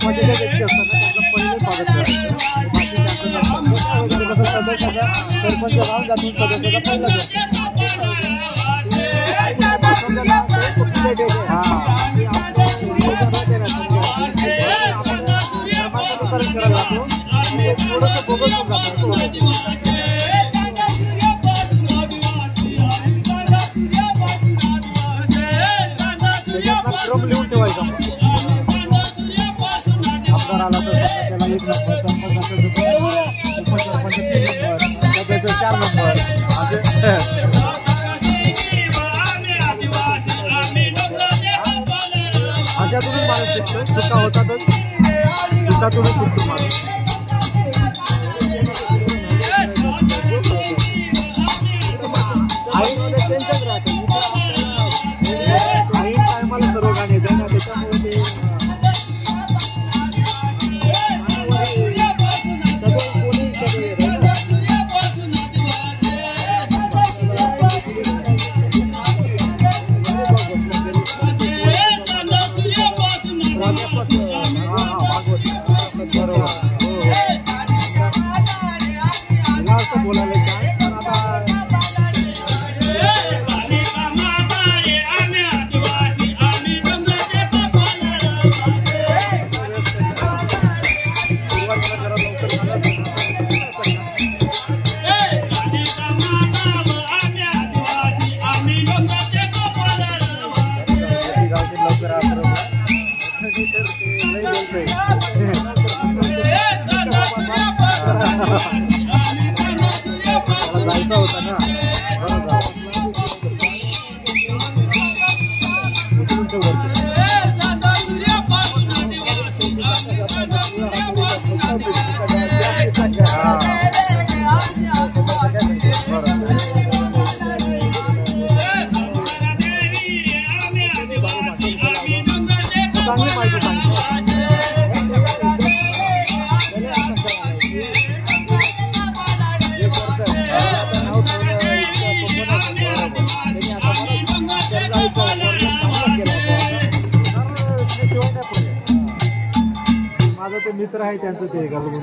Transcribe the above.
ग्रुपमध्ये जे व्यक्ती असतात ना त्यांचं पहिलं स्वागत करायचं. सदस्याचा सरपंच राहून जातून सदस्याचा पहिला करायला लागतो थोडंसं बोगस होऊन जातं. क्रम लिहून ठेवायचा. आमदार आला तर त्याला 1 नंबर, उपसरपंच 3 नंबर, सदस्य 4 नंबर अशातूनच माणूस शिकतो. चुका होतातच, चुकातूनच शिकतो माणूस. त्यांच्याच राहते काही टायमाला सर्व गाणी येतात ना त्याच्यामुळे ते बोलायला जायचा होता ना. चांगली माहिती सांगितली. माझा ते मित्र आहे त्यांचं ते घालून